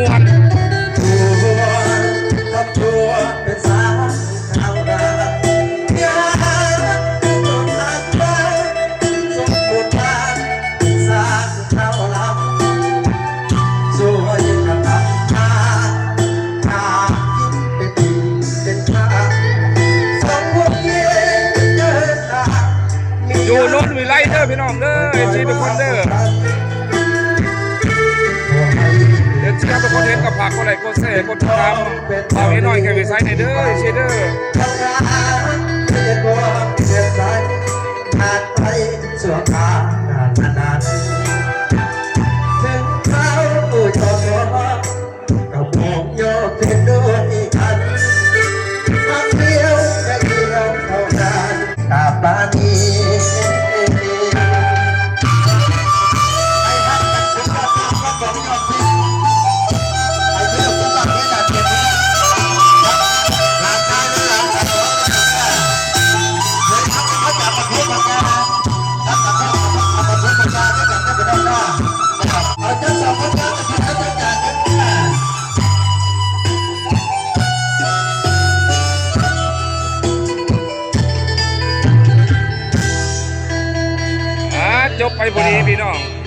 ม่วนเป็นสาวชาวนาอยากจนหลักบ้านสมบูรณ์บ้านสร้างชาวลำสวยกระทำหากินเป็นทางสองคนเย็นเดินทางอยู่โน้นวิไลเด้อพี่น้องเด้อเอฟซีทุกคนเด้อเอฟซีทุกคนเห็นกับผักคนไหนก็เซ่คนทำเอาไอ้น้อยแค่วิสัยในเด้อเอฟซีเด้อทำงานเรียนบ่เรียนสายผ่านไปชั่วคราว ถึงเขาจอดกับผมโยกเส้นด้วยกันมาเที่ยวจะเที่ยวเท่านั้นตาปานีเอาเจ้าสองคนกันจะเป็นอาจารย์กันจบไปพอดีพี่น้อง